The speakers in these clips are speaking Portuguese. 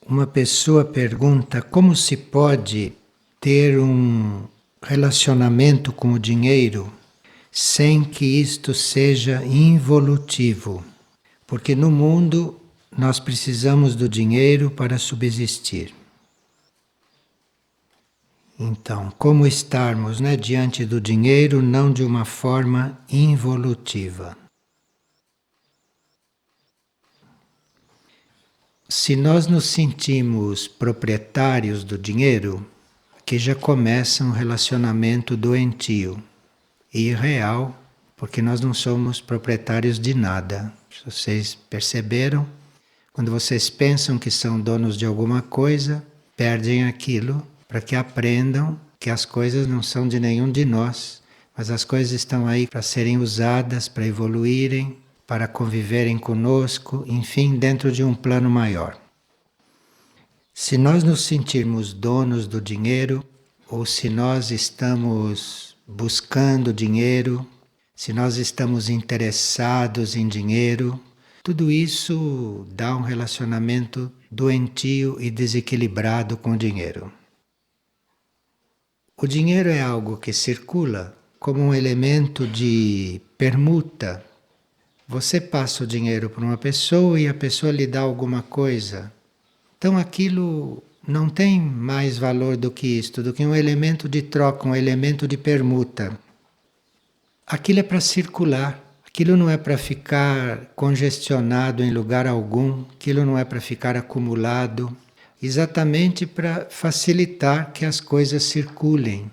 Uma pessoa pergunta como se pode ter um relacionamento com o dinheiro sem que isto seja involutivo, porque no mundo nós precisamos do dinheiro para subsistir. Então, como estarmos, diante do dinheiro não de uma forma involutiva? Se nós nos sentimos proprietários do dinheiro, que já começa um relacionamento doentio e irreal, porque nós não somos proprietários de nada. Vocês perceberam? Quando vocês pensam que são donos de alguma coisa, perdem aquilo para que aprendam que as coisas não são de nenhum de nós, mas as coisas estão aí para serem usadas, para evoluírem, para conviverem conosco, enfim, dentro de um plano maior. Se nós nos sentirmos donos do dinheiro, ou se nós estamos buscando dinheiro, se nós estamos interessados em dinheiro, tudo isso dá um relacionamento doentio e desequilibrado com o dinheiro. O dinheiro é algo que circula como um elemento de permuta. Você passa o dinheiro para uma pessoa e a pessoa lhe dá alguma coisa. Então aquilo não tem mais valor do que isto, do que um elemento de troca, um elemento de permuta. Aquilo é para circular, aquilo não é para ficar congestionado em lugar algum, aquilo não é para ficar acumulado, exatamente para facilitar que as coisas circulem.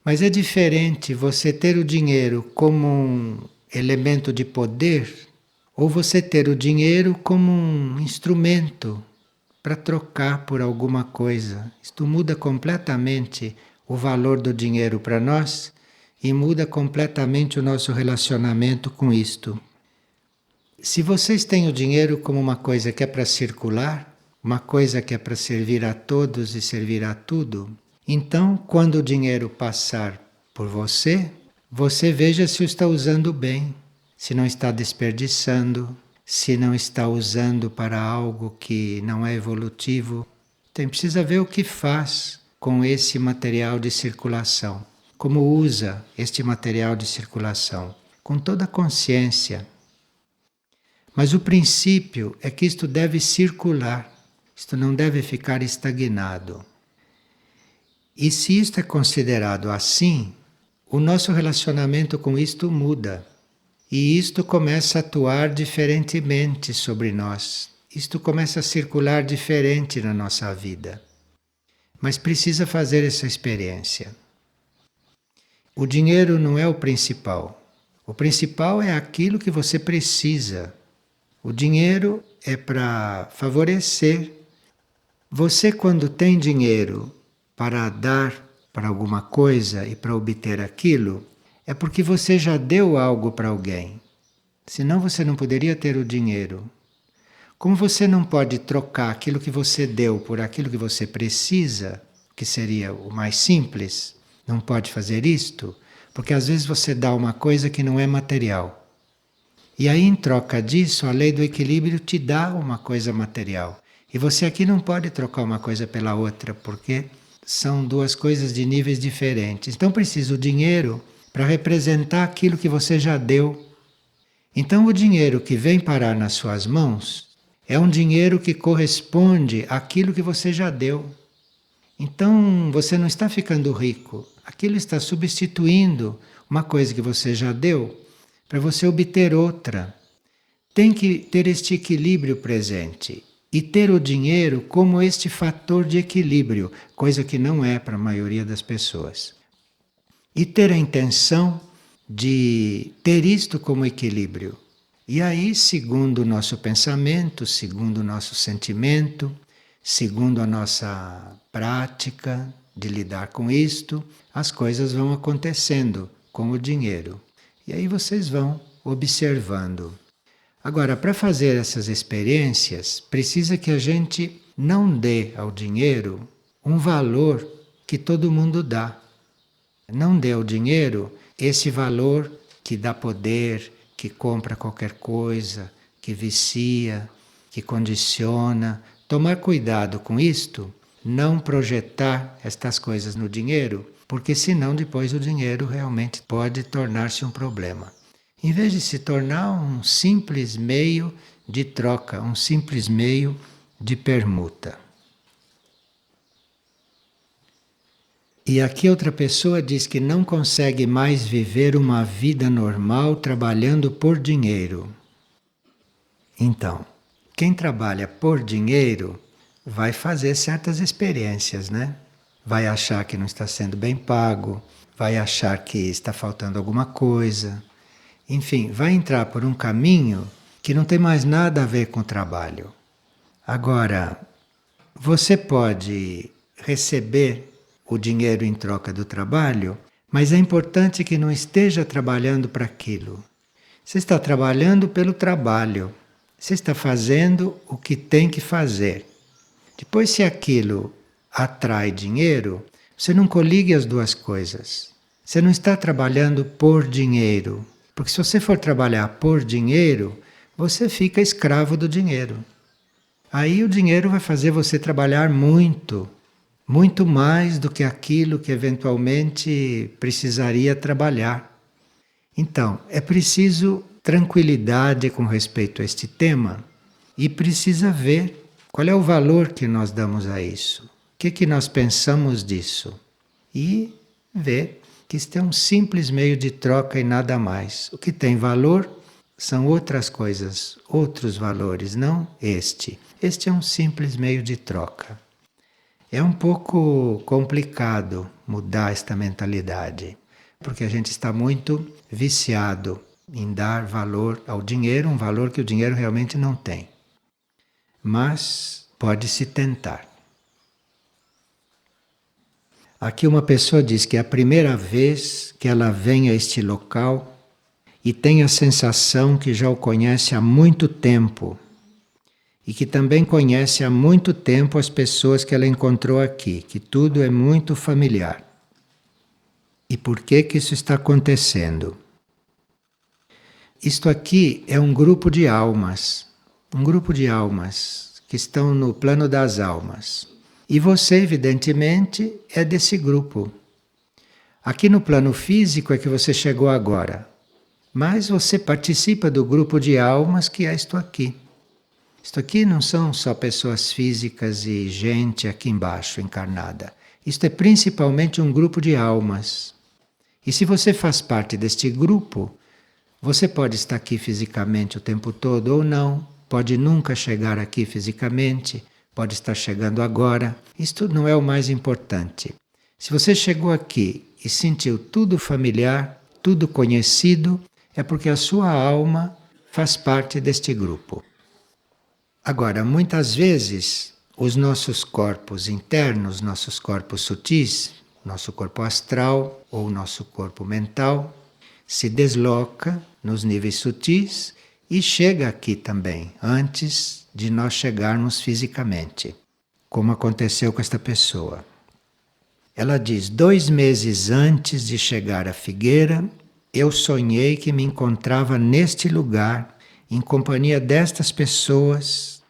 Mas é diferente você ter o dinheiro como um elemento de poder ou você ter o dinheiro como um instrumento para trocar por alguma coisa. Isto muda completamente o valor do dinheiro para nós e muda completamente o nosso relacionamento com isto. Se vocês têm o dinheiro como uma coisa que é para circular, uma coisa que é para servir a todos e servir a tudo, então quando o dinheiro passar por você, você veja se o está usando bem, se não está desperdiçando, se não está usando para algo que não é evolutivo. Então precisa ver o que faz com esse material de circulação, como usa este material de circulação, com toda a consciência. Mas o princípio é que isto deve circular, isto não deve ficar estagnado. E se isto é considerado assim, o nosso relacionamento com isto muda. E isto começa a atuar diferentemente sobre nós. Isto começa a circular diferente na nossa vida. Mas precisa fazer essa experiência. O dinheiro não é o principal. O principal é aquilo que você precisa. O dinheiro é para favorecer. Você, quando tem dinheiro para dar para alguma coisa e para obter aquilo, é porque você já deu algo para alguém. Senão você não poderia ter o dinheiro. Como você não pode trocar aquilo que você deu por aquilo que você precisa, que seria o mais simples, não pode fazer isto, porque às vezes você dá uma coisa que não é material. E aí, em troca disso, a lei do equilíbrio te dá uma coisa material. E você aqui não pode trocar uma coisa pela outra, porque são duas coisas de níveis diferentes. Então precisa o dinheiro para representar aquilo que você já deu. Então o dinheiro que vem parar nas suas mãos é um dinheiro que corresponde àquilo que você já deu. Então você não está ficando rico, aquilo está substituindo uma coisa que você já deu para você obter outra. Tem que ter este equilíbrio presente e ter o dinheiro como este fator de equilíbrio, coisa que não é para a maioria das pessoas. E ter a intenção de ter isto como equilíbrio. E aí, segundo o nosso pensamento, segundo o nosso sentimento, segundo a nossa prática de lidar com isto, as coisas vão acontecendo com o dinheiro. E aí vocês vão observando. Agora, para fazer essas experiências, precisa que a gente não dê ao dinheiro um valor que todo mundo dá. Não dê ao dinheiro esse valor que dá poder, que compra qualquer coisa, que vicia, que condiciona tomar cuidado com isto, não projetar estas coisas no dinheiro, porque senão depois o dinheiro realmente pode tornar-se um problema. Em vez de se tornar um simples meio de troca, um simples meio de permuta. E aqui outra pessoa diz que não consegue mais viver uma vida normal trabalhando por dinheiro. Então, quem trabalha por dinheiro vai fazer certas experiências, né? Vai achar que não está sendo bem pago, vai achar que está faltando alguma coisa. Enfim, vai entrar por um caminho que não tem mais nada a ver com o trabalho. Agora, você pode receber o dinheiro em troca do trabalho, mas é importante que não esteja trabalhando para aquilo. Você está trabalhando pelo trabalho. Você está fazendo o que tem que fazer. Depois, se aquilo atrai dinheiro, você não coligue as duas coisas. Você não está trabalhando por dinheiro. Porque se você for trabalhar por dinheiro, você fica escravo do dinheiro. Aí o dinheiro vai fazer você trabalhar muito, muito mais do que aquilo que eventualmente precisaria trabalhar. Então, é preciso tranquilidade com respeito a este tema e precisa ver qual é o valor que nós damos a isso. O que nós pensamos disso? E ver que isto é um simples meio de troca e nada mais. O que tem valor são outras coisas, outros valores, não este. Este é um simples meio de troca. É um pouco complicado mudar esta mentalidade, porque a gente está muito viciado em dar valor ao dinheiro, um valor que o dinheiro realmente não tem. Mas pode-se tentar. Aqui uma pessoa diz que é a primeira vez que ela vem a este local e tem a sensação que já o conhece há muito tempo e que também conhece há muito tempo as pessoas que ela encontrou aqui, que tudo é muito familiar. E por que isso está acontecendo? Isto aqui é um grupo de almas que estão no plano das almas. E você, evidentemente, é desse grupo. Aqui no plano físico é que você chegou agora, mas você participa do grupo de almas que é isto aqui. Isto aqui não são só pessoas físicas e gente aqui embaixo encarnada. Isto é principalmente um grupo de almas. E se você faz parte deste grupo, você pode estar aqui fisicamente o tempo todo ou não, pode nunca chegar aqui fisicamente, pode estar chegando agora. Isto não é o mais importante. Se você chegou aqui e sentiu tudo familiar, tudo conhecido, é porque a sua alma faz parte deste grupo. Agora, muitas vezes, os nossos corpos internos, nossos corpos sutis, nosso corpo astral ou nosso corpo mental, se desloca nos níveis sutis e chega aqui também, antes de nós chegarmos fisicamente, como aconteceu com esta pessoa. Ela diz: 2 meses antes de chegar à Figueira, eu sonhei que me encontrava neste lugar, em companhia destas pessoas.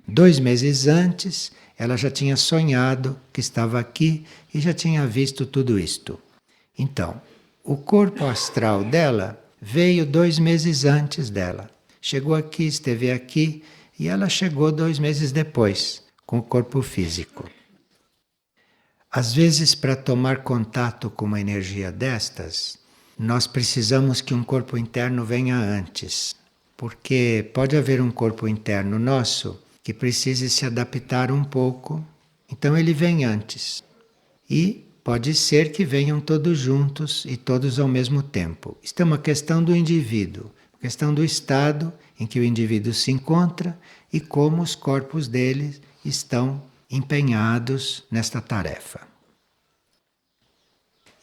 2 meses antes, ela já tinha sonhado que estava aqui e já tinha visto tudo isto. Então, o corpo astral dela veio 2 meses antes dela. Chegou aqui, esteve aqui e ela chegou 2 meses depois, com o corpo físico. Às vezes, para tomar contato com uma energia destas, nós precisamos que um corpo interno venha antes, porque pode haver um corpo interno nosso que precise se adaptar um pouco, então ele vem antes. E pode ser que venham todos juntos e todos ao mesmo tempo. Isto é uma questão do indivíduo, questão do estado em que o indivíduo se encontra e como os corpos dele estão empenhados nesta tarefa.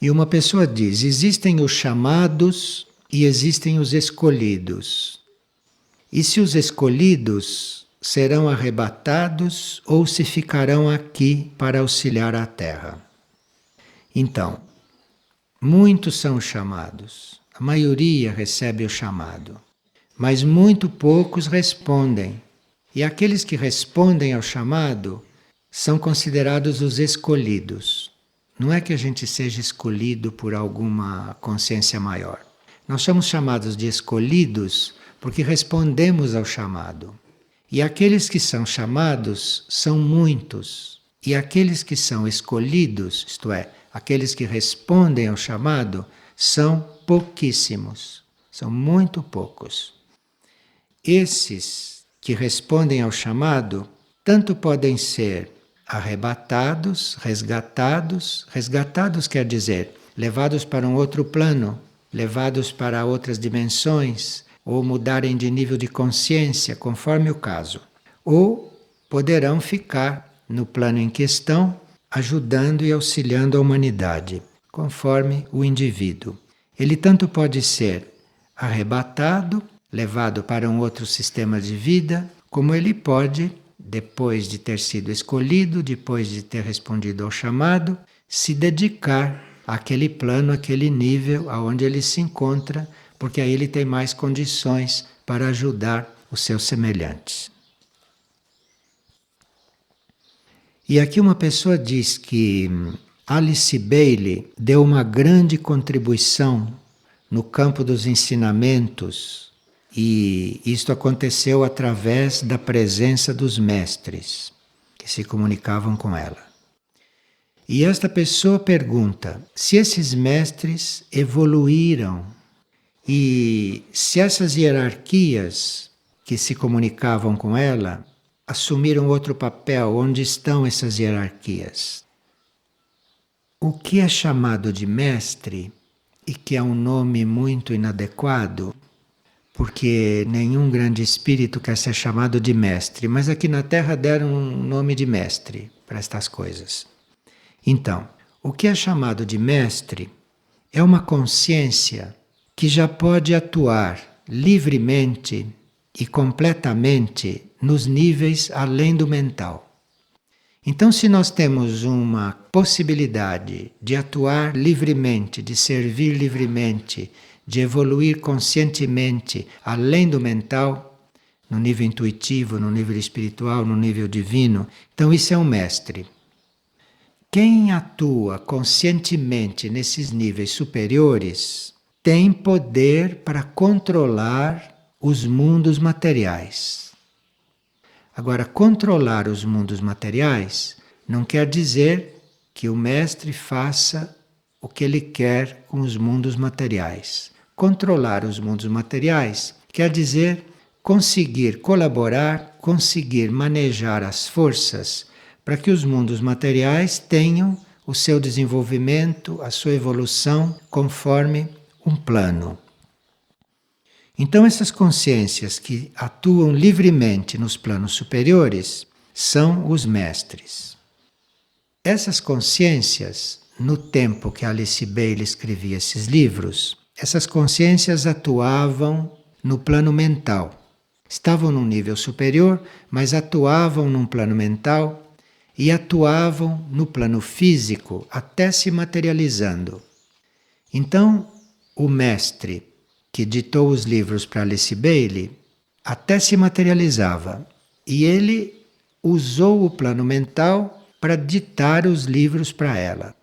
E uma pessoa diz: existem os chamados e existem os escolhidos. E se os escolhidos serão arrebatados ou se ficarão aqui para auxiliar a Terra? Então, muitos são chamados, a maioria recebe o chamado, mas muito poucos respondem. E aqueles que respondem ao chamado são considerados os escolhidos. Não é que a gente seja escolhido por alguma consciência maior. Nós somos chamados de escolhidos porque respondemos ao chamado. E aqueles que são chamados são muitos. E aqueles que são escolhidos, isto é, aqueles que respondem ao chamado, são pouquíssimos. São muito poucos. Esses que respondem ao chamado, tanto podem ser arrebatados, resgatados. Resgatados quer dizer levados para um outro plano, levados para outras dimensões, ou mudarem de nível de consciência, conforme o caso. Ou poderão ficar no plano em questão, ajudando e auxiliando a humanidade, conforme o indivíduo. Ele tanto pode ser arrebatado, levado para um outro sistema de vida, como ele pode, depois de ter sido escolhido, depois de ter respondido ao chamado, se dedicar àquele plano, àquele nível aonde ele se encontra, porque aí ele tem mais condições para ajudar os seus semelhantes. E aqui uma pessoa diz que Alice Bailey deu uma grande contribuição no campo dos ensinamentos, e isto aconteceu através da presença dos mestres que se comunicavam com ela. E esta pessoa pergunta se esses mestres evoluíram e se essas hierarquias que se comunicavam com ela assumiram outro papel. Onde estão essas hierarquias? O que é chamado de mestre, e que é um nome muito inadequado, porque nenhum grande espírito quer ser chamado de mestre, mas aqui na Terra deram um nome de mestre para estas coisas. Então, o que é chamado de mestre é uma consciência que já pode atuar livremente e completamente nos níveis além do mental. Então, se nós temos uma possibilidade de atuar livremente, de servir livremente, de evoluir conscientemente além do mental, no nível intuitivo, no nível espiritual, no nível divino, então isso é um mestre. Quem atua conscientemente nesses níveis superiores tem poder para controlar os mundos materiais. Agora, controlar os mundos materiais não quer dizer que o mestre faça o que ele quer com os mundos materiais. Controlar os mundos materiais quer dizer conseguir colaborar, conseguir manejar as forças para que os mundos materiais tenham o seu desenvolvimento, a sua evolução conforme um plano. Então, essas consciências que atuam livremente nos planos superiores são os mestres. Essas consciências, no tempo que Alice Bailey escrevia esses livros, essas consciências atuavam no plano mental. Estavam num nível superior, mas atuavam num plano mental e atuavam no plano físico, até se materializando. Então, o mestre que ditou os livros para Alice Bailey até se materializava, e ele usou o plano mental para ditar os livros para ela.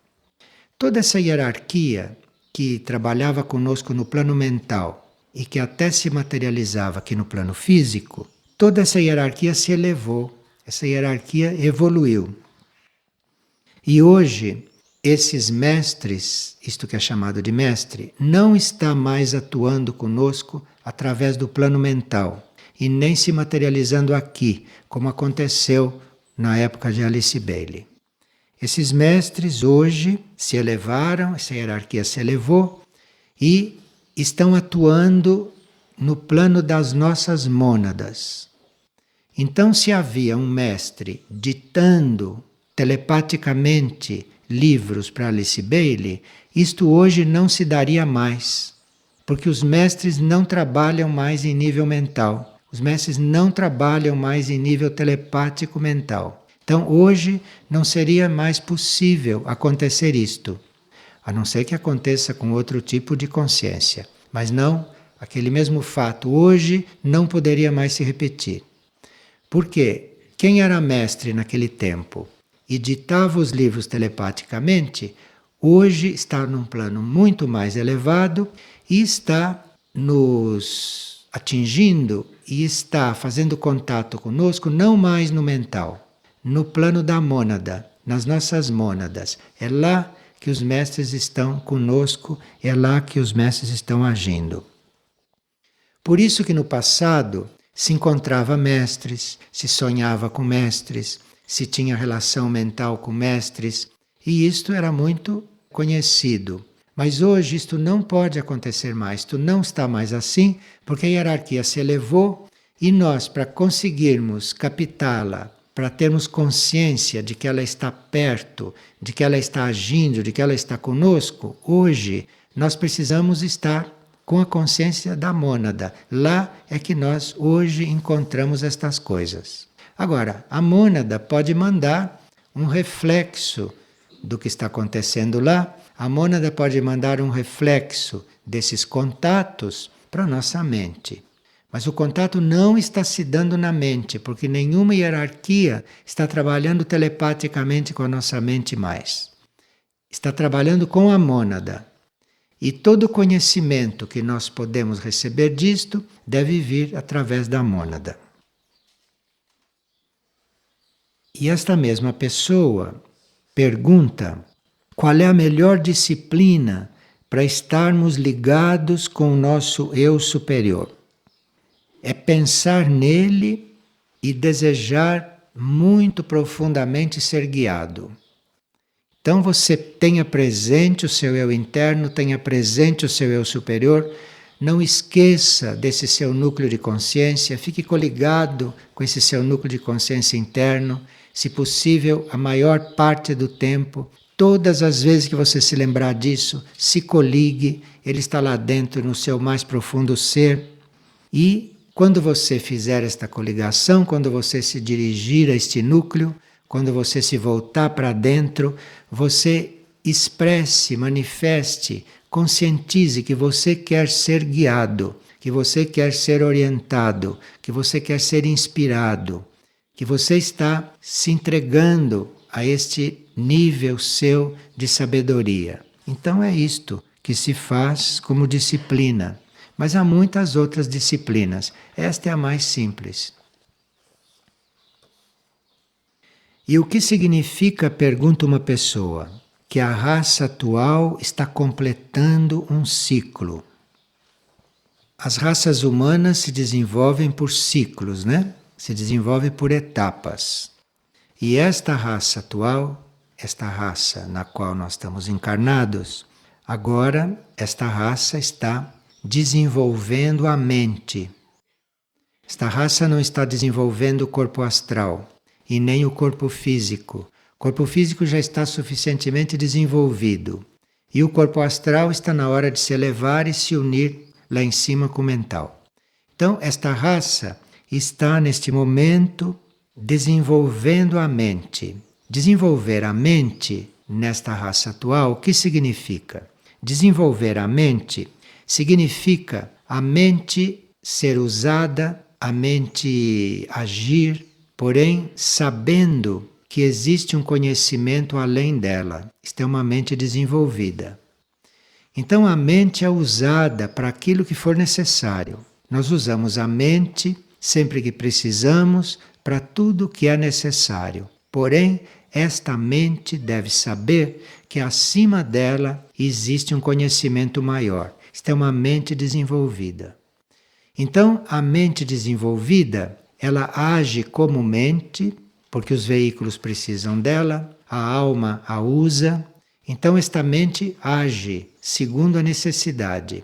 Toda essa hierarquia que trabalhava conosco no plano mental e que até se materializava aqui no plano físico, toda essa hierarquia se elevou, essa hierarquia evoluiu. E hoje, esses mestres, isto que é chamado de mestre, não está mais atuando conosco através do plano mental e nem se materializando aqui, como aconteceu na época de Alice Bailey. Esses mestres hoje se elevaram, essa hierarquia se elevou e estão atuando no plano das nossas mônadas. Então, se havia um mestre ditando telepaticamente livros para Alice Bailey, isto hoje não se daria mais, porque os mestres não trabalham mais em nível mental. Os mestres não trabalham mais em nível telepático mental. Então, hoje não seria mais possível acontecer isto, a não ser que aconteça com outro tipo de consciência. Mas não, aquele mesmo fato hoje não poderia mais se repetir. Porque quem era mestre naquele tempo e ditava os livros telepaticamente, hoje está num plano muito mais elevado e está nos atingindo e está fazendo contato conosco não mais no mental, no plano da mônada, nas nossas mônadas. É lá que os mestres estão conosco, é lá que os mestres estão agindo. Por isso que no passado se encontrava mestres, se sonhava com mestres, se tinha relação mental com mestres, e isto era muito conhecido. Mas hoje isto não pode acontecer mais, isto não está mais assim, porque a hierarquia se elevou e nós, para conseguirmos captá-la, para termos consciência de que ela está perto, de que ela está agindo, de que ela está conosco, hoje nós precisamos estar com a consciência da mônada. Lá é que nós hoje encontramos estas coisas. Agora, a mônada pode mandar um reflexo do que está acontecendo lá, a mônada pode mandar um reflexo desses contatos para a nossa mente. Mas o contato não está se dando na mente, porque nenhuma hierarquia está trabalhando telepaticamente com a nossa mente mais. Está trabalhando com a mônada. E todo o conhecimento que nós podemos receber disto deve vir através da mônada. E esta mesma pessoa pergunta qual é a melhor disciplina para estarmos ligados com o nosso eu superior. É pensar nele e desejar muito profundamente ser guiado. Então você tenha presente o seu eu interno, tenha presente o seu eu superior, não esqueça desse seu núcleo de consciência, fique coligado com esse seu núcleo de consciência interno, se possível, a maior parte do tempo, todas as vezes que você se lembrar disso, se coligue, ele está lá dentro no seu mais profundo ser. E quando você fizer esta coligação, quando você se dirigir a este núcleo, quando você se voltar para dentro, você expresse, manifeste, conscientize que você quer ser guiado, que você quer ser orientado, que você quer ser inspirado, que você está se entregando a este nível seu de sabedoria. Então é isto que se faz como disciplina. Mas há muitas outras disciplinas. Esta é a mais simples. E o que significa, pergunta uma pessoa, que a raça atual está completando um ciclo? As raças humanas se desenvolvem por ciclos, né? Se desenvolvem por etapas. E esta raça atual, esta raça na qual nós estamos encarnados, agora esta raça está desenvolvendo a mente. Esta raça não está desenvolvendo o corpo astral e nem o corpo físico. O corpo físico já está suficientemente desenvolvido. E o corpo astral está na hora de se elevar e se unir lá em cima com o mental. Então, esta raça está neste momento desenvolvendo a mente. Desenvolver a mente nesta raça atual, o que significa? Desenvolver a mente significa a mente ser usada, a mente agir, porém sabendo que existe um conhecimento além dela. Isto é uma mente desenvolvida. Então a mente é usada para aquilo que for necessário. Nós usamos a mente sempre que precisamos para tudo que é necessário. Porém, esta mente deve saber que acima dela existe um conhecimento maior. Isto é uma mente desenvolvida. Então, a mente desenvolvida, ela age como mente, porque os veículos precisam dela, a alma a usa. Então, esta mente age segundo a necessidade.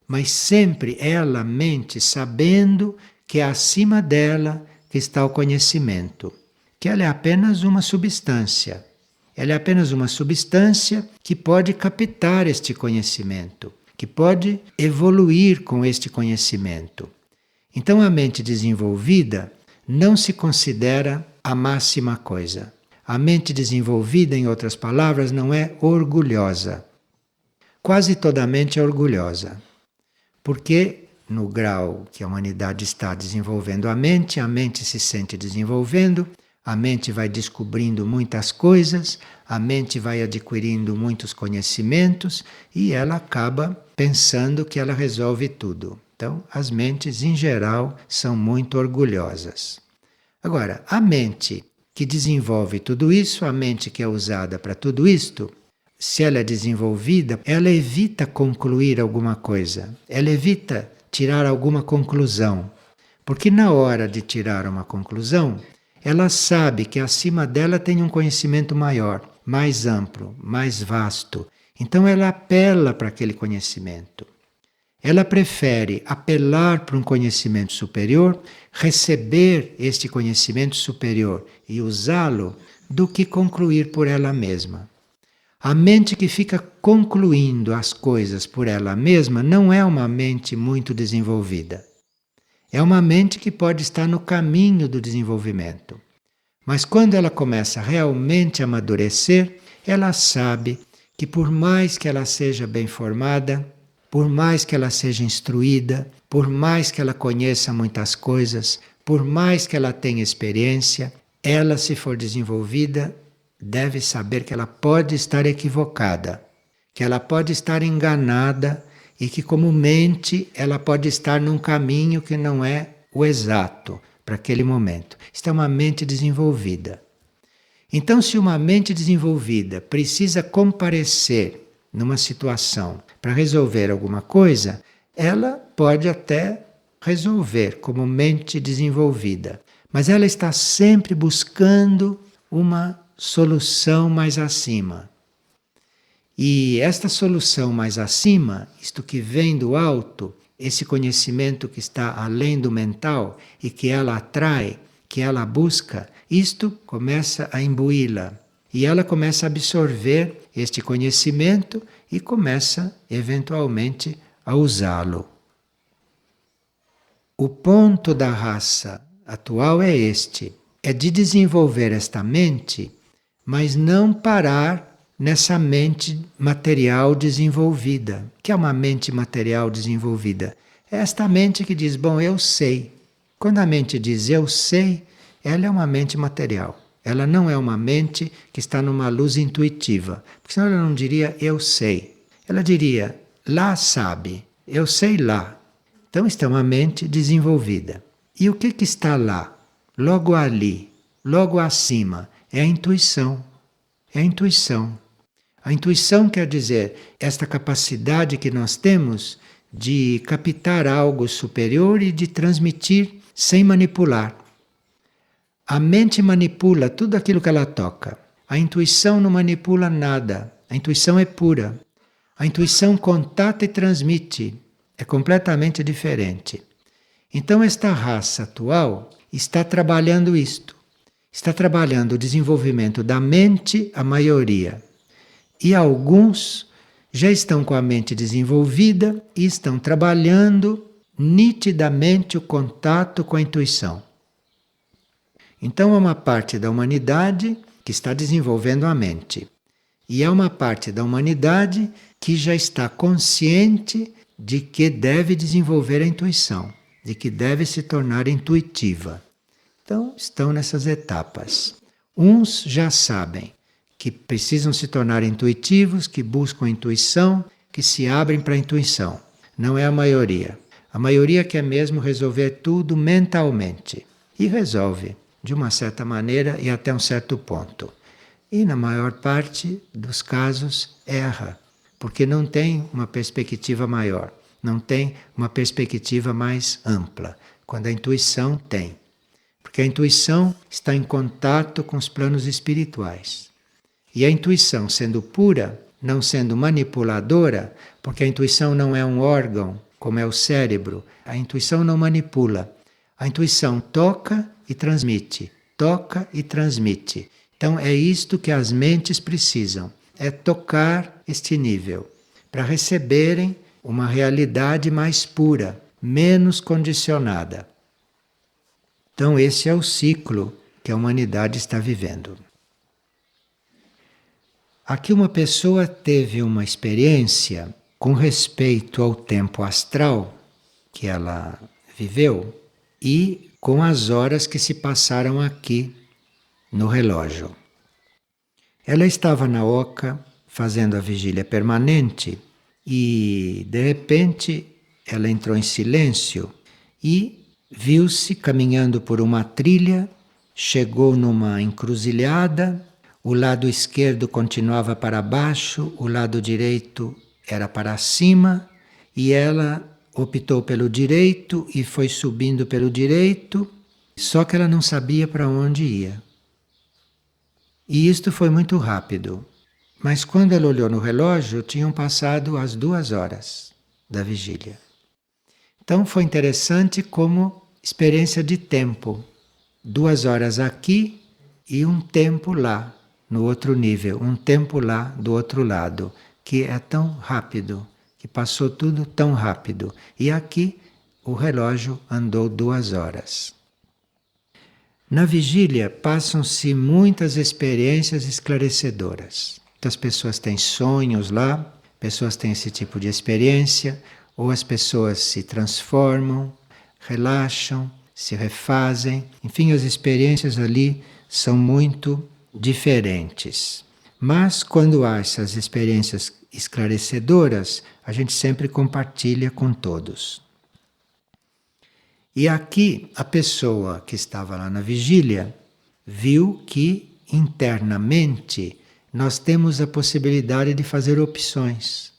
Mas sempre ela, mente, sabendo que é acima dela que está o conhecimento. Que ela é apenas uma substância. Ela é apenas uma substância que pode captar este conhecimento, que pode evoluir com este conhecimento. Então a mente desenvolvida não se considera a máxima coisa. A mente desenvolvida, em outras palavras, não é orgulhosa. Quase toda mente é orgulhosa, porque no grau que a humanidade está desenvolvendo a mente se sente desenvolvendo, a mente vai descobrindo muitas coisas, a mente vai adquirindo muitos conhecimentos e ela acaba pensando que ela resolve tudo. Então, as mentes, em geral, são muito orgulhosas. Agora, a mente que desenvolve tudo isso, a mente que é usada para tudo isto, se ela é desenvolvida, ela evita concluir alguma coisa, ela evita tirar alguma conclusão. Porque na hora de tirar uma conclusão, ela sabe que acima dela tem um conhecimento maior, mais amplo, mais vasto. Então ela apela para aquele conhecimento. Ela prefere apelar para um conhecimento superior, receber este conhecimento superior e usá-lo, do que concluir por ela mesma. A mente que fica concluindo as coisas por ela mesma não é uma mente muito desenvolvida. É uma mente que pode estar no caminho do desenvolvimento. Mas quando ela começa realmente a amadurecer, ela sabe que por mais que ela seja bem formada, por mais que ela seja instruída, por mais que ela conheça muitas coisas, por mais que ela tenha experiência, ela, se for desenvolvida, deve saber que ela pode estar equivocada, que ela pode estar enganada e que, como mente, ela pode estar num caminho que não é o exato para aquele momento. Isto é uma mente desenvolvida. Então, se uma mente desenvolvida precisa comparecer numa situação para resolver alguma coisa, ela pode até resolver como mente desenvolvida, mas ela está sempre buscando uma solução mais acima. E esta solução mais acima, isto que vem do alto, esse conhecimento que está além do mental e que ela atrai, que ela busca, isto começa a imbuí-la. E ela começa a absorver este conhecimento e começa, eventualmente, a usá-lo. O ponto da raça atual é este: é de desenvolver esta mente, mas não parar nessa mente material desenvolvida. O que é uma mente material desenvolvida? É esta mente que diz, bom, eu sei. Quando a mente diz eu sei, ela é uma mente material. Ela não é uma mente que está numa luz intuitiva. Porque senão ela não diria eu sei. Ela diria lá sabe, eu sei lá. Então isto é uma mente desenvolvida. E o que está lá? Logo ali, logo acima, é a intuição. É a intuição. A intuição quer dizer esta capacidade que nós temos de captar algo superior e de transmitir sem manipular. A mente manipula tudo aquilo que ela toca. A intuição não manipula nada. A intuição é pura. A intuição contata e transmite. É completamente diferente. Então esta raça atual está trabalhando isto. Está trabalhando o desenvolvimento da mente, a maioria. E alguns já estão com a mente desenvolvida e estão trabalhando nitidamente o contato com a intuição. Então há uma parte da humanidade que está desenvolvendo a mente. E há uma parte da humanidade que já está consciente de que deve desenvolver a intuição, de que deve se tornar intuitiva. Então estão nessas etapas. Uns já sabem que precisam se tornar intuitivos, que buscam a intuição, que se abrem para a intuição. Não é a maioria. A maioria quer mesmo resolver tudo mentalmente. E resolve, de uma certa maneira e até um certo ponto. E na maior parte dos casos erra, porque não tem uma perspectiva maior, não tem uma perspectiva mais ampla, quando a intuição tem. Porque a intuição está em contato com os planos espirituais. E a intuição, sendo pura, não sendo manipuladora, porque a intuição não é um órgão, como é o cérebro, a intuição não manipula. A intuição toca e transmite, toca e transmite. Então é isto que as mentes precisam, é tocar este nível, para receberem uma realidade mais pura, menos condicionada. Então esse é o ciclo que a humanidade está vivendo. Aqui uma pessoa teve uma experiência com respeito ao tempo astral que ela viveu e com as horas que se passaram aqui no relógio. Ela estava na oca fazendo a vigília permanente e, de repente, ela entrou em silêncio e viu-se caminhando por uma trilha, chegou numa encruzilhada, o lado esquerdo continuava para baixo, o lado direito era para cima, e ela optou pelo direito e foi subindo pelo direito, só que ela não sabia para onde ia. E isto foi muito rápido. Mas quando ela olhou no relógio, tinham passado as 2 horas da vigília. Então foi interessante como experiência de tempo. 2 horas aqui e um tempo lá, no outro nível. Um tempo lá do outro lado, que é tão rápido, que passou tudo tão rápido. E aqui o relógio andou 2 horas. Na vigília passam-se muitas experiências esclarecedoras. Muitas pessoas têm sonhos lá, pessoas têm esse tipo de experiência, ou as pessoas se transformam, relaxam, se refazem. Enfim, as experiências ali são muito diferentes. Mas quando há essas experiências esclarecedoras, a gente sempre compartilha com todos. E aqui a pessoa que estava lá na vigília viu que internamente nós temos a possibilidade de fazer opções.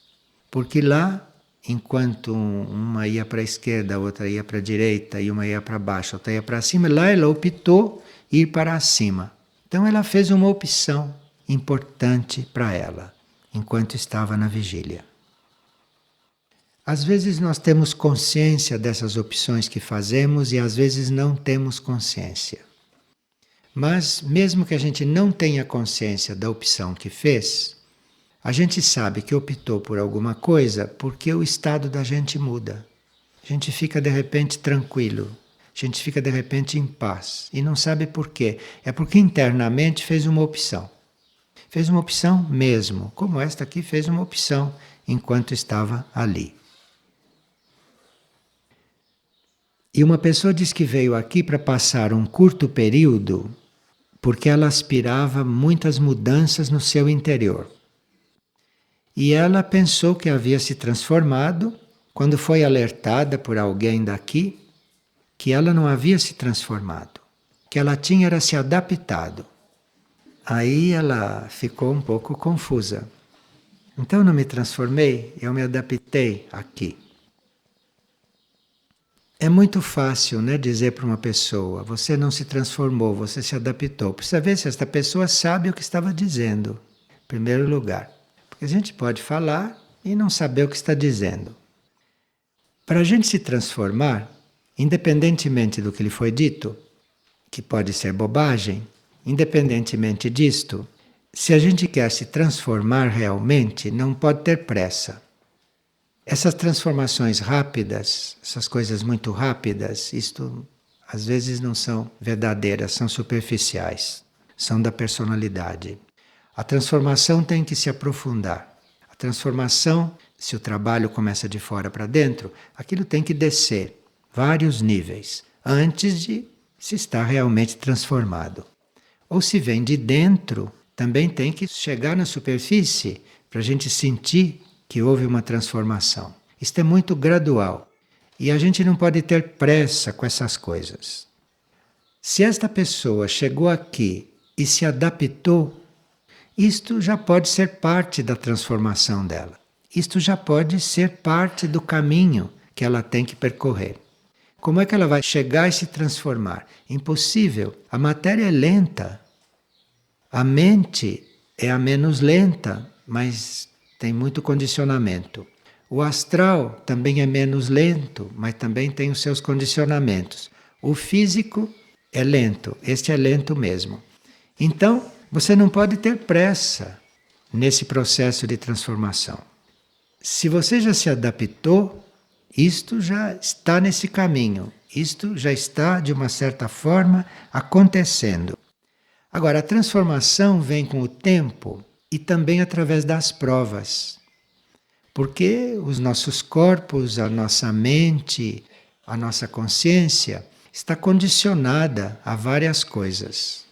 Porque lá, enquanto uma ia para a esquerda, a outra ia para a direita, e uma ia para baixo, a outra ia para cima, lá ela optou ir para cima. Então ela fez uma opção importante para ela, enquanto estava na vigília. Às vezes nós temos consciência dessas opções que fazemos e às vezes não temos consciência. Mas mesmo que a gente não tenha consciência da opção que fez, a gente sabe que optou por alguma coisa porque o estado da gente muda. A gente fica de repente tranquilo, a gente fica de repente em paz e não sabe por quê. É porque internamente fez uma opção. Fez uma opção mesmo, como esta aqui fez uma opção enquanto estava ali. E uma pessoa diz que veio aqui para passar um curto período porque ela aspirava muitas mudanças no seu interior. E ela pensou que havia se transformado quando foi alertada por alguém daqui que ela não havia se transformado, que ela tinha era se adaptado. Aí ela ficou um pouco confusa. Então eu não me transformei, eu me adaptei aqui. É muito fácil, né, dizer para uma pessoa, você não se transformou, você se adaptou. Precisa ver se esta pessoa sabe o que estava dizendo, em primeiro lugar. Porque a gente pode falar e não saber o que está dizendo. Para a gente se transformar, independentemente do que lhe foi dito, que pode ser bobagem, independentemente disto, se a gente quer se transformar realmente, não pode ter pressa. Essas transformações rápidas, essas coisas muito rápidas, isto às vezes não são verdadeiras, são superficiais, são da personalidade. A transformação tem que se aprofundar. A transformação, se o trabalho começa de fora para dentro, aquilo tem que descer vários níveis antes de se estar realmente transformado. Ou se vem de dentro, também tem que chegar na superfície para a gente sentir que houve uma transformação. Isto é muito gradual e a gente não pode ter pressa com essas coisas. Se esta pessoa chegou aqui e se adaptou, isto já pode ser parte da transformação dela. Isto já pode ser parte do caminho que ela tem que percorrer. Como é que ela vai chegar e se transformar? Impossível. A matéria é lenta. A mente é a menos lenta, mas tem muito condicionamento. O astral também é menos lento, mas também tem os seus condicionamentos. O físico é lento, este é lento mesmo. Então, você não pode ter pressa nesse processo de transformação. Se você já se adaptou, isto já está nesse caminho, isto já está, de uma certa forma, acontecendo. Agora, a transformação vem com o tempo e também através das provas. Porque os nossos corpos, a nossa mente, a nossa consciência está condicionada a várias coisas.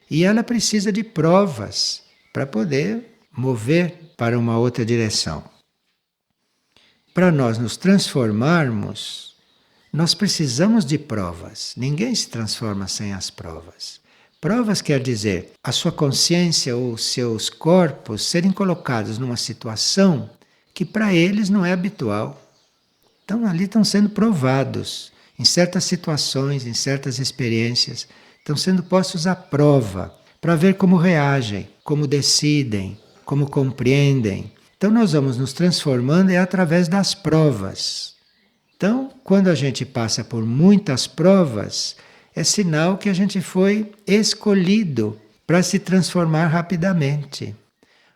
E ela precisa de provas para poder mover para uma outra direção. Para nós nos transformarmos, nós precisamos de provas. Ninguém se transforma sem as provas. Provas quer dizer a sua consciência ou os seus corpos serem colocados numa situação que para eles não é habitual. Então ali estão sendo provados em certas situações, em certas experiências, estão sendo postos à prova para ver como reagem, como decidem, como compreendem. Então nós vamos nos transformando através das provas. Então, quando a gente passa por muitas provas, é sinal que a gente foi escolhido para se transformar rapidamente.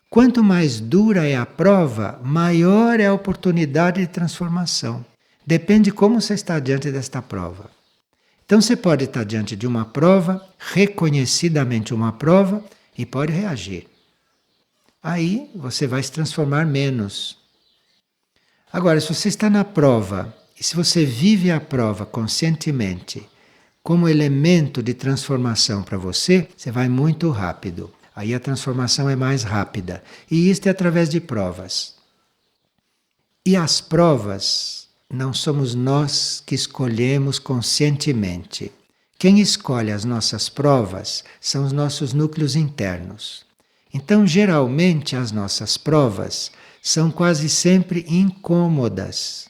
Quanto mais dura é a prova, maior é a oportunidade de transformação. Depende como você está diante desta prova. Então você pode estar diante de uma prova, reconhecidamente uma prova, e pode reagir. Aí você vai se transformar menos. Agora, se você está na prova, e se você vive a prova conscientemente, como elemento de transformação para você, você vai muito rápido. Aí a transformação é mais rápida. E isto é através de provas. E as provas não somos nós que escolhemos conscientemente. Quem escolhe as nossas provas são os nossos núcleos internos. Então, geralmente, as nossas provas são quase sempre incômodas,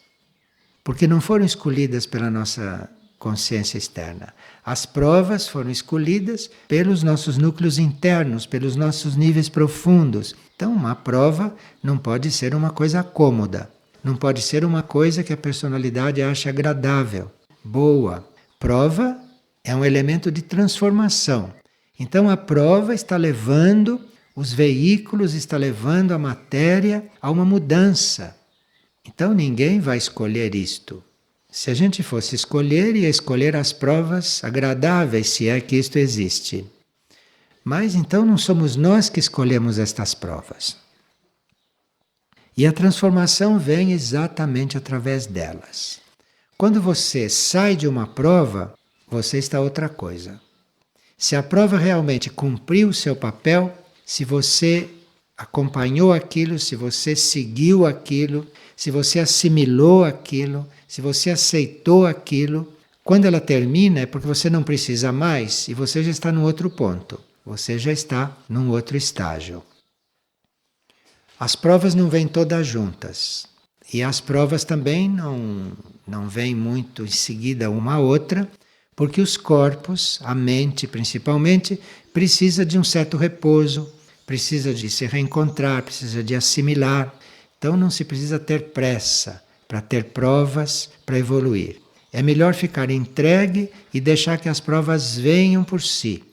porque não foram escolhidas pela nossa consciência externa. As provas foram escolhidas pelos nossos núcleos internos, pelos nossos níveis profundos. Então, uma prova não pode ser uma coisa cômoda, não pode ser uma coisa que a personalidade acha agradável, boa. Prova é um elemento de transformação. Então, a prova está levando os veículos, está levando a matéria a uma mudança. Então, ninguém vai escolher isto. Se a gente fosse escolher, ia escolher as provas agradáveis, se é que isto existe. Mas então não somos nós que escolhemos estas provas. E a transformação vem exatamente através delas. Quando você sai de uma prova, você está outra coisa. Se a prova realmente cumpriu o seu papel, se você acompanhou aquilo, se você seguiu aquilo, se você assimilou aquilo, se você aceitou aquilo, quando ela termina é porque você não precisa mais e você já está num outro ponto. Você já está num outro estágio. As provas não vêm todas juntas. E as provas também não vêm muito em seguida uma a outra, porque os corpos, a mente principalmente, precisa de um certo repouso, precisa de se reencontrar, precisa de assimilar. Então não se precisa ter pressa para ter provas, para evoluir. É melhor ficar entregue e deixar que as provas venham por si.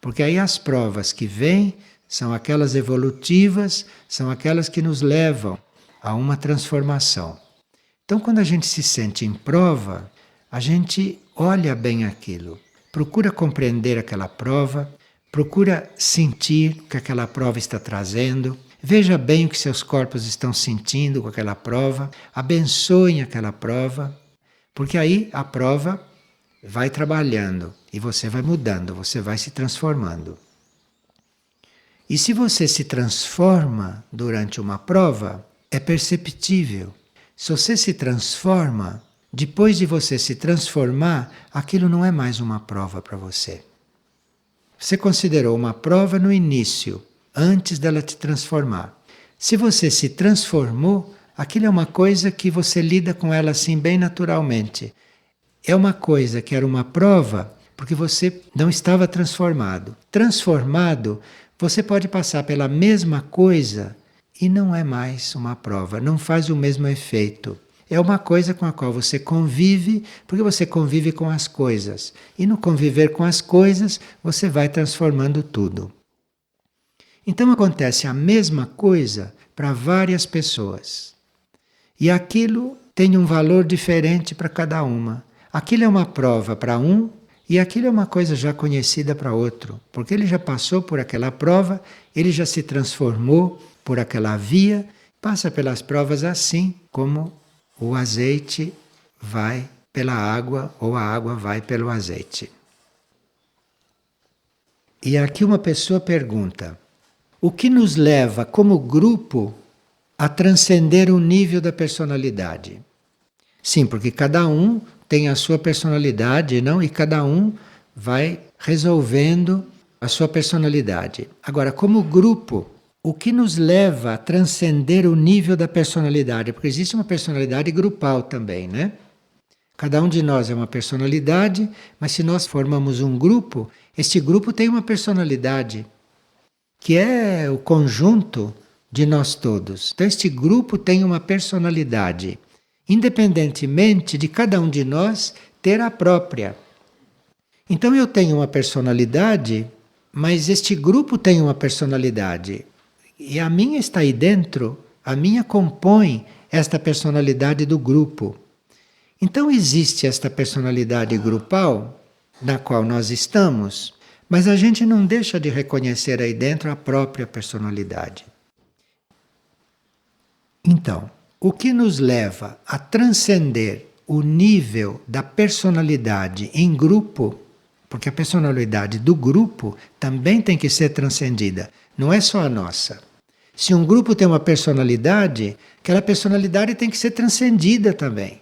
Porque aí as provas que vêm são aquelas evolutivas, são aquelas que nos levam a uma transformação. Então quando a gente se sente em prova, a gente olha bem aquilo, procura compreender aquela prova, procura sentir o que aquela prova está trazendo. Veja bem o que seus corpos estão sentindo com aquela prova, abençoem aquela prova, porque aí a prova vai trabalhando e você vai mudando, você vai se transformando. E se você se transforma durante uma prova, é perceptível. Se você se transforma, depois de você se transformar, aquilo não é mais uma prova para você. Você considerou uma prova no início, antes dela te transformar. Se você se transformou, aquilo é uma coisa que você lida com ela assim bem naturalmente. É uma coisa que era uma prova porque você não estava transformado. Transformado, você pode passar pela mesma coisa e não é mais uma prova, não faz o mesmo efeito. É uma coisa com a qual você convive, porque você convive com as coisas. E no conviver com as coisas, você vai transformando tudo. Então acontece a mesma coisa para várias pessoas. E aquilo tem um valor diferente para cada uma. Aquilo é uma prova para um e aquilo é uma coisa já conhecida para outro. Porque ele já passou por aquela prova, ele já se transformou por aquela via Passa pelas provas assim como o azeite vai pela água ou a água vai pelo azeite. E aqui uma pessoa pergunta: o que nos leva como grupo a transcender o nível da personalidade? Sim, porque cada um tem a sua personalidade, não? E cada um vai resolvendo a sua personalidade. Agora, como grupo, o que nos leva a transcender o nível da personalidade? Porque existe uma personalidade grupal também, né? Cada um de nós é uma personalidade, mas se nós formamos um grupo, este grupo tem uma personalidade, que é o conjunto de nós todos. Então, este grupo tem uma personalidade, independentemente de cada um de nós ter a própria. Então, eu tenho uma personalidade, mas este grupo tem uma personalidade. E a minha está aí dentro, a minha compõe esta personalidade do grupo. Então existe esta personalidade grupal na qual nós estamos, mas a gente não deixa de reconhecer aí dentro a própria personalidade. Então, o que nos leva a transcender o nível da personalidade em grupo, porque a personalidade do grupo também tem que ser transcendida, não é só a nossa. Se um grupo tem uma personalidade, aquela personalidade tem que ser transcendida também.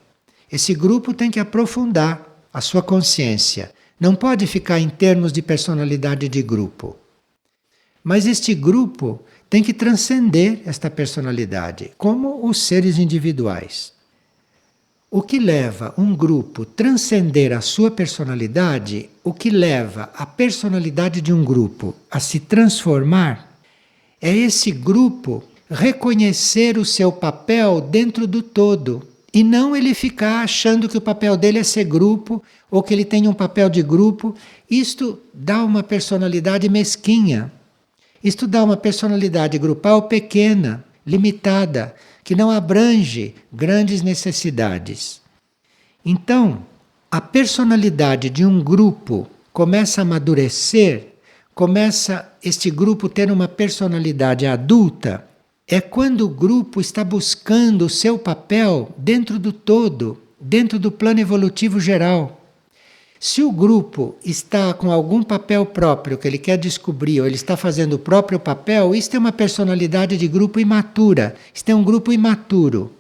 Esse grupo tem que aprofundar a sua consciência. Não pode ficar em termos de personalidade de grupo. Mas este grupo tem que transcender esta personalidade, como os seres individuais. O que leva um grupo a transcender a sua personalidade, o que leva a personalidade de um grupo a se transformar, é esse grupo reconhecer o seu papel dentro do todo. E não ele ficar achando que o papel dele é ser grupo, ou que ele tem um papel de grupo. Isto dá uma personalidade mesquinha. Isto dá uma personalidade grupal pequena, limitada, que não abrange grandes necessidades. Então, a personalidade de um grupo começa a amadurecer, começa este grupo ter uma personalidade adulta, é quando o grupo está buscando o seu papel dentro do todo, dentro do plano evolutivo geral. Se o grupo está com algum papel próprio que ele quer descobrir, ou ele está fazendo o próprio papel, isto é uma personalidade de grupo imatura, isto é um grupo imaturo.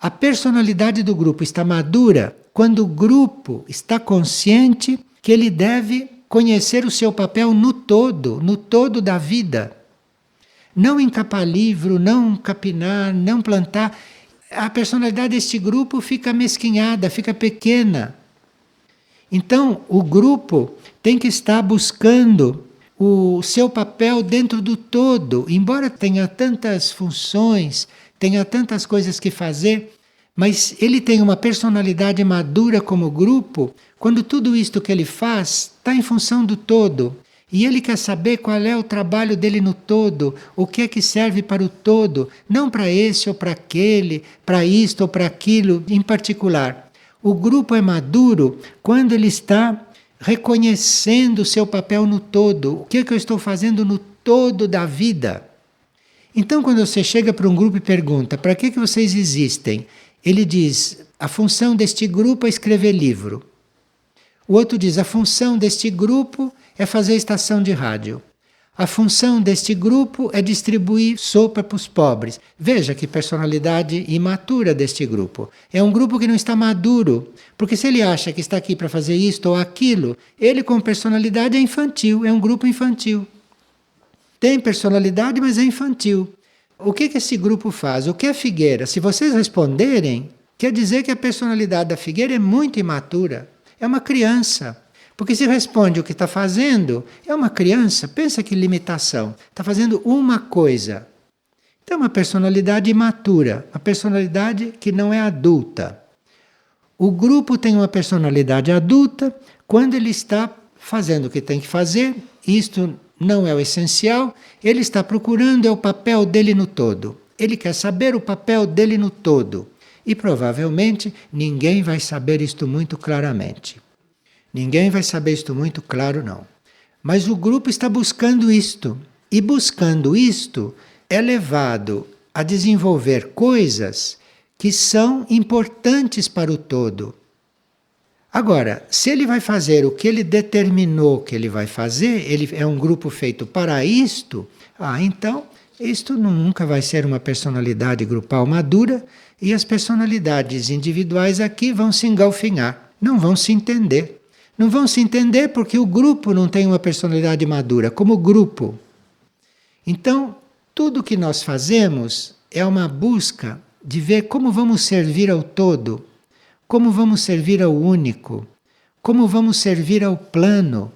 A personalidade do grupo está madura quando o grupo está consciente que ele deve conhecer o seu papel no todo da vida. Não encapar livro, não capinar, não plantar. A personalidade deste grupo fica amesquinhada, fica pequena. Então, o grupo tem que estar buscando o seu papel dentro do todo, embora tenha tantas funções, tenha tantas coisas que fazer, mas ele tem uma personalidade madura como grupo, quando tudo isto que ele faz está em função do todo. E ele quer saber qual é o trabalho dele no todo, o que é que serve para o todo, não para esse ou para aquele, para isto ou para aquilo em particular. O grupo é maduro quando ele está reconhecendo o seu papel no todo. O que é que eu estou fazendo no todo da vida? Então, quando você chega para um grupo e pergunta: para que vocês existem? Ele diz: a função deste grupo é escrever livro. O outro diz: a função deste grupo é fazer estação de rádio. A função deste grupo é distribuir sopa para os pobres. Veja que personalidade imatura deste grupo. É um grupo que não está maduro, porque se ele acha que está aqui para fazer isto ou aquilo, ele com personalidade é infantil, é um grupo infantil. Tem personalidade, mas é infantil. O que esse grupo faz? O que é Figueira? Se vocês responderem, quer dizer que a personalidade da Figueira é muito imatura. É uma criança. Porque se responde o que está fazendo, é uma criança, pensa que limitação. Está fazendo uma coisa. Então é uma personalidade imatura, uma personalidade que não é adulta. O grupo tem uma personalidade adulta quando ele está fazendo o que tem que fazer, isto não é o essencial, ele está procurando o papel dele no todo. Ele quer saber o papel dele no todo. E provavelmente ninguém vai saber isto muito claramente. Ninguém vai saber isto muito claro, não. Mas o grupo está buscando isto. E buscando isto, é levado a desenvolver coisas que são importantes para o todo. Agora, se ele vai fazer o que ele determinou que ele vai fazer, ele é um grupo feito para isto, então isto nunca vai ser uma personalidade grupal madura e as personalidades individuais aqui vão se engalfinhar, não vão se entender. Não vão se entender porque o grupo não tem uma personalidade madura, como grupo. Então, tudo que nós fazemos é uma busca de ver como vamos servir ao todo, como vamos servir ao único, como vamos servir ao plano.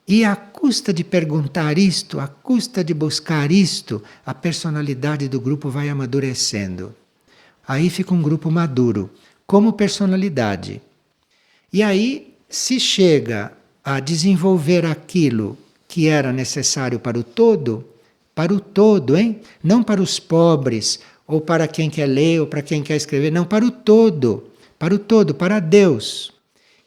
E à custa de perguntar isto, à custa de buscar isto, a personalidade do grupo vai amadurecendo. Aí fica um grupo maduro, como personalidade. E aí se chega a desenvolver aquilo que era necessário para o todo, hein? Não para os pobres, ou para quem quer ler, ou para quem quer escrever, não, para o todo, para Deus.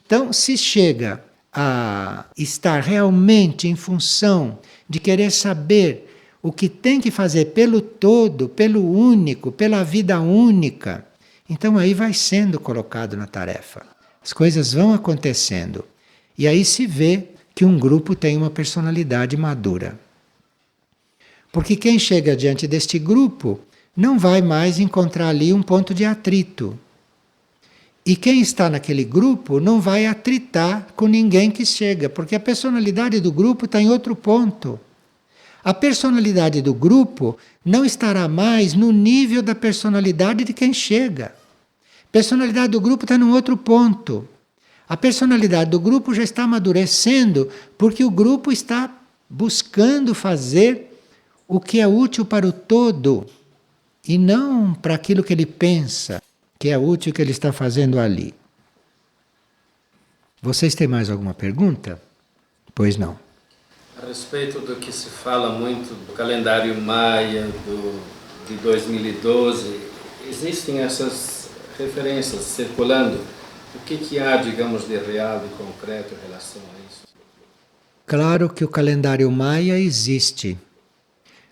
Então, se chega a estar realmente em função de querer saber o que tem que fazer pelo todo, pelo único, pela vida única, então aí vai sendo colocado na tarefa. As coisas vão acontecendo. E aí se vê que um grupo tem uma personalidade madura. Porque quem chega diante deste grupo não vai mais encontrar ali um ponto de atrito. E quem está naquele grupo não vai atritar com ninguém que chega, porque a personalidade do grupo está em outro ponto. A personalidade do grupo não estará mais no nível da personalidade de quem chega. A personalidade do grupo está num outro ponto. A personalidade do grupo já está amadurecendo porque o grupo está buscando fazer o que é útil para o todo e não para aquilo que ele pensa que é útil que ele está fazendo ali. Vocês têm mais alguma pergunta? Pois não. A respeito do que se fala muito do calendário maia de 2012, existem essas referências circulando. O que há, digamos, de real e concreto em relação a isso? Claro que o calendário maia existe.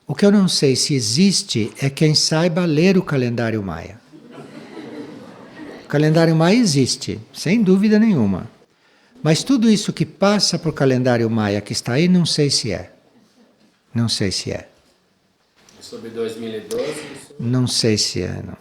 O que eu não sei se existe é quem saiba ler o calendário maia. O calendário maia existe, sem dúvida nenhuma. Mas tudo isso que passa para o calendário maia que está aí, não sei se é. Não sei se é. Sobre 2012? Não sei se é, não.